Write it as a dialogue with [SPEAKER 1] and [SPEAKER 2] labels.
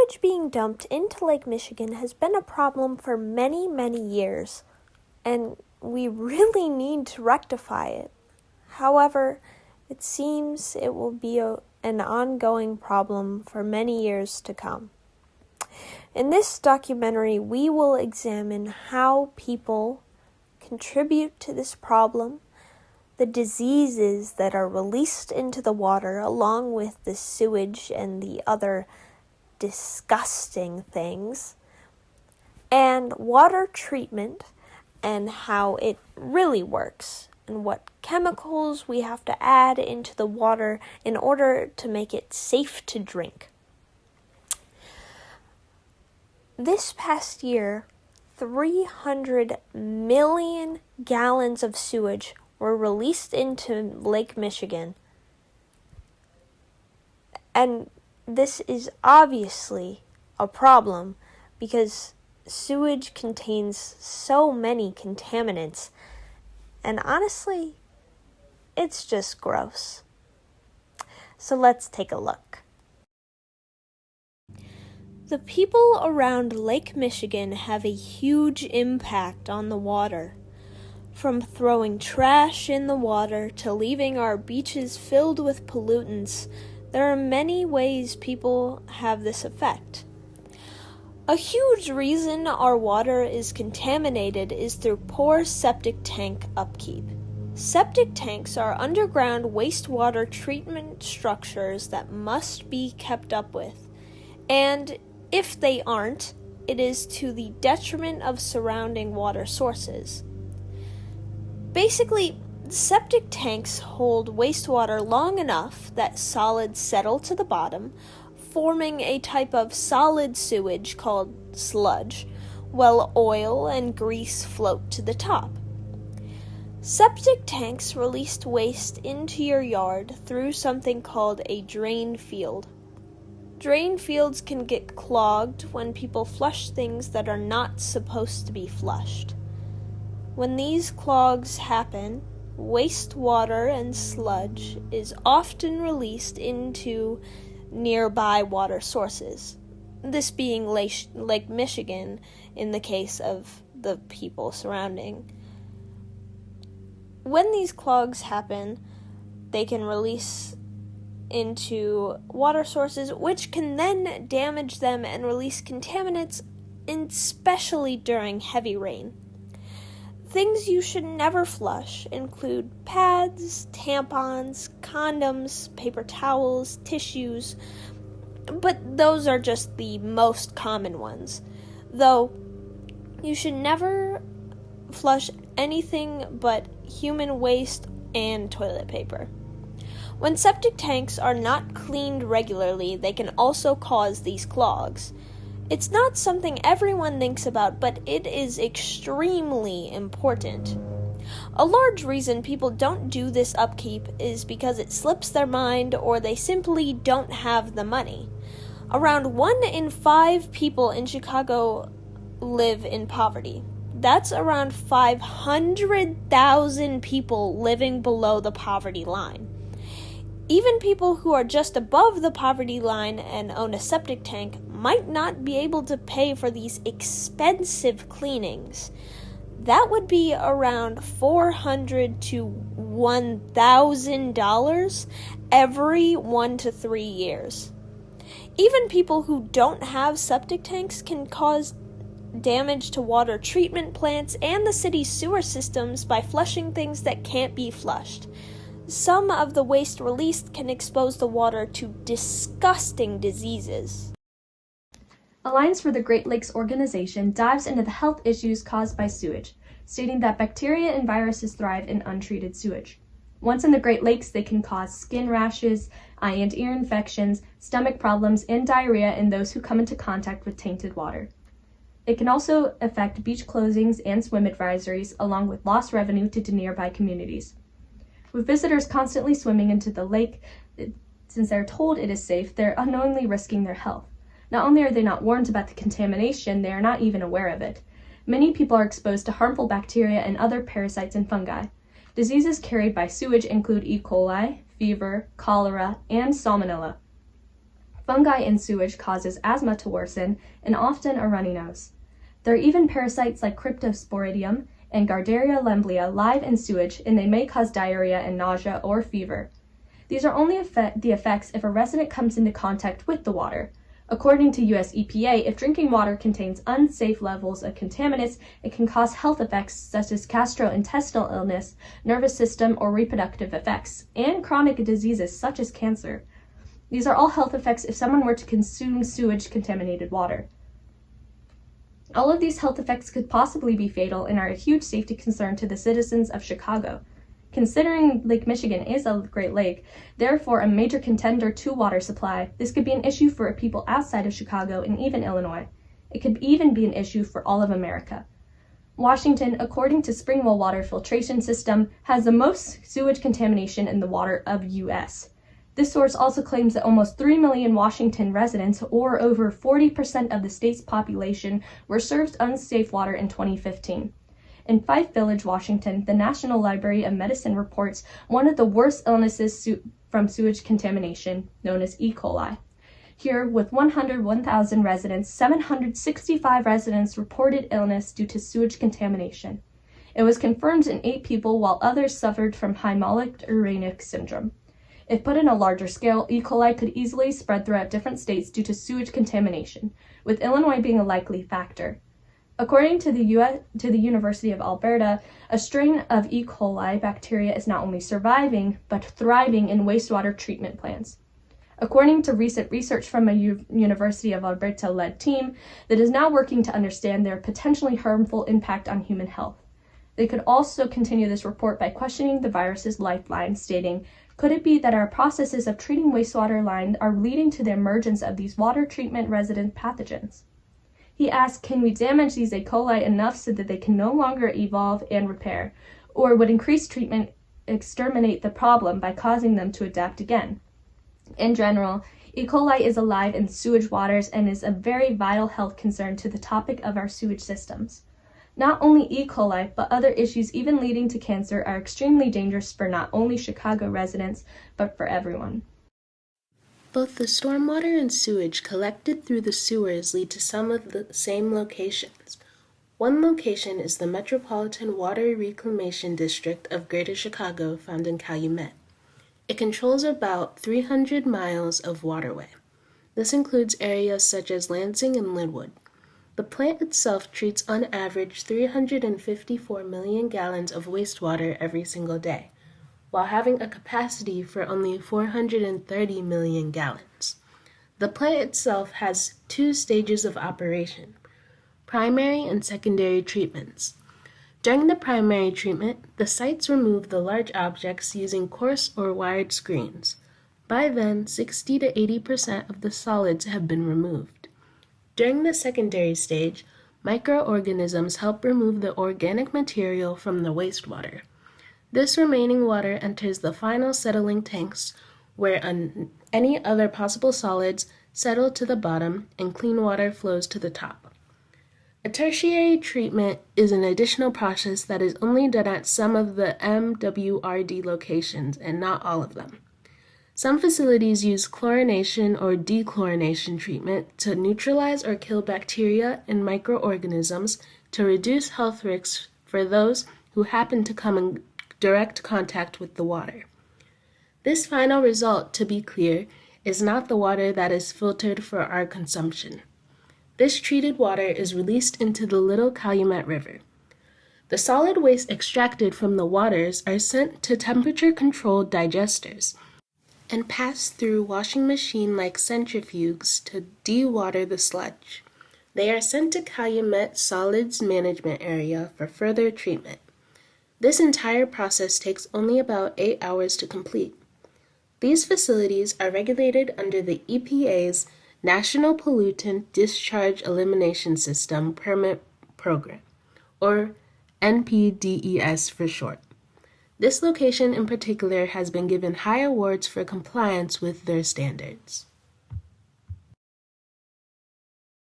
[SPEAKER 1] Sewage being dumped into Lake Michigan has been a problem for many, many years, and we really need to rectify it. However, it seems it will be an ongoing problem for many years to come. In this documentary, we will examine how people contribute to this problem, the diseases that are released into the water, along with the sewage and the other disgusting things, and water treatment and how it really works, and what chemicals we have to add into the water in order to make it safe to drink. This past year, 300 million gallons of sewage were released into Lake Michigan. And this is obviously a problem because sewage contains so many contaminants. And honestly, it's just gross. So let's take a look. The people around Lake Michigan have a huge impact on the water. From throwing trash in the water to leaving our beaches filled with pollutants, there are many ways people have this effect. A huge reason our water is contaminated is through poor septic tank upkeep. Septic tanks are underground wastewater treatment structures that must be kept up with, and if they aren't, it is to the detriment of surrounding water sources. Basically, septic tanks hold wastewater long enough that solids settle to the bottom, forming a type of solid sewage called sludge, while oil and grease float to the top. Septic tanks release waste into your yard through something called a drain field. Drain fields can get clogged when people flush things that are not supposed to be flushed. When these clogs happen, wastewater and sludge is often released into nearby water sources, this being Lake Michigan in the case of the people surrounding. When these clogs happen, they can release into water sources, which can then damage them and release contaminants, especially during heavy rain. Things you should never flush include pads, tampons, condoms, paper towels, tissues, but those are just the most common ones. Though, you should never flush anything but human waste and toilet paper. When septic tanks are not cleaned regularly, they can also cause these clogs. It's not something everyone thinks about, but it is extremely important. A large reason people don't do this upkeep is because it slips their mind or they simply don't have the money. Around 1 in 5 people in Chicago live in poverty. That's around 500,000 people living below the poverty line. Even people who are just above the poverty line and own a septic tank might not be able to pay for these expensive cleanings. That would be around $400 to $1,000 every 1 to 3 years. Even people who don't have septic tanks can cause damage to water treatment plants and the city's sewer systems by flushing things that can't be flushed. Some of the waste released can expose the water to disgusting diseases.
[SPEAKER 2] Alliance for the Great Lakes organization dives into the health issues caused by sewage, stating that bacteria and viruses thrive in untreated sewage. Once in the Great Lakes, they can cause skin rashes, eye and ear infections, stomach problems, and diarrhea in those who come into contact with tainted water. It can also affect beach closings and swim advisories, along with lost revenue to nearby communities. With visitors constantly swimming into the lake, since they're told it is safe, they're unknowingly risking their health. Not only are they not warned about the contamination, they are not even aware of it. Many people are exposed to harmful bacteria and other parasites and fungi. Diseases carried by sewage include E. coli, fever, cholera, and salmonella. Fungi in sewage causes asthma to worsen and often a runny nose. There are even parasites like Cryptosporidium and Gardaria lemblia live in sewage, and they may cause diarrhea and nausea or fever. These are only the effects if a resident comes into contact with the water. According to US EPA, if drinking water contains unsafe levels of contaminants, it can cause health effects such as gastrointestinal illness, nervous system or reproductive effects, and chronic diseases such as cancer. These are all health effects if someone were to consume sewage-contaminated water. All of these health effects could possibly be fatal and are a huge safety concern to the citizens of Chicago. Considering Lake Michigan is a Great Lake, therefore a major contender to water supply, this could be an issue for people outside of Chicago and even Illinois. It could even be an issue for all of America. Washington, according to Springwell Water Filtration System, has the most sewage contamination in the water of US. This source also claims that almost 3 million Washington residents, or over 40% of the state's population, were served unsafe water in 2015. In Fife Village, Washington, the National Library of Medicine reports one of the worst illnesses from sewage contamination, known as E. coli. Here, with 101,000 residents, 765 residents reported illness due to sewage contamination. It was confirmed in 8 people, while others suffered from hemolytic uremic syndrome. If put in a larger scale, E. coli could easily spread throughout different states due to sewage contamination, with Illinois being a likely factor. According to the University of Alberta, a strain of E. coli bacteria is not only surviving, but thriving in wastewater treatment plants. According to recent research from a University of Alberta-led team that is now working to understand their potentially harmful impact on human health. They could also continue this report by questioning the virus's lifeline, stating, "Could it be that our processes of treating wastewater line are leading to the emergence of these water treatment resident pathogens?" He asked, can we damage these E. coli enough so that they can no longer evolve and repair, or would increased treatment exterminate the problem by causing them to adapt again? In general, E. coli is alive in sewage waters and is a very vital health concern to the topic of our sewage systems. Not only E. coli, but other issues even leading to cancer are extremely dangerous for not only Chicago residents, but for everyone.
[SPEAKER 3] Both the stormwater and sewage collected through the sewers lead to some of the same locations. One location is the Metropolitan Water Reclamation District of Greater Chicago, found in Calumet. It controls about 300 miles of waterway. This includes areas such as Lansing and Linwood. The plant itself treats on average 354 million gallons of wastewater every single day, while having a capacity for only 430 million gallons. The plant itself has 2 stages of operation, primary and secondary treatments. During the primary treatment, the sites remove the large objects using coarse or wired screens. By then, 60 to 80% of the solids have been removed. During the secondary stage, microorganisms help remove the organic material from the wastewater. This remaining water enters the final settling tanks, where any other possible solids settle to the bottom and clean water flows to the top. A tertiary treatment is an additional process that is only done at some of the MWRD locations and not all of them. Some facilities use chlorination or dechlorination treatment to neutralize or kill bacteria and microorganisms to reduce health risks for those who happen to come in direct contact with the water. This final result, to be clear, is not the water that is filtered for our consumption. This treated water is released into the Little Calumet River. The solid waste extracted from the waters are sent to temperature-controlled digesters and pass through washing machine-like centrifuges to dewater the sludge. They are sent to Calumet Solids Management Area for further treatment. This entire process takes only about 8 hours to complete. These facilities are regulated under the EPA's National Pollutant Discharge Elimination System Permit Program, or NPDES for short. This location in particular has been given high awards for compliance with their standards.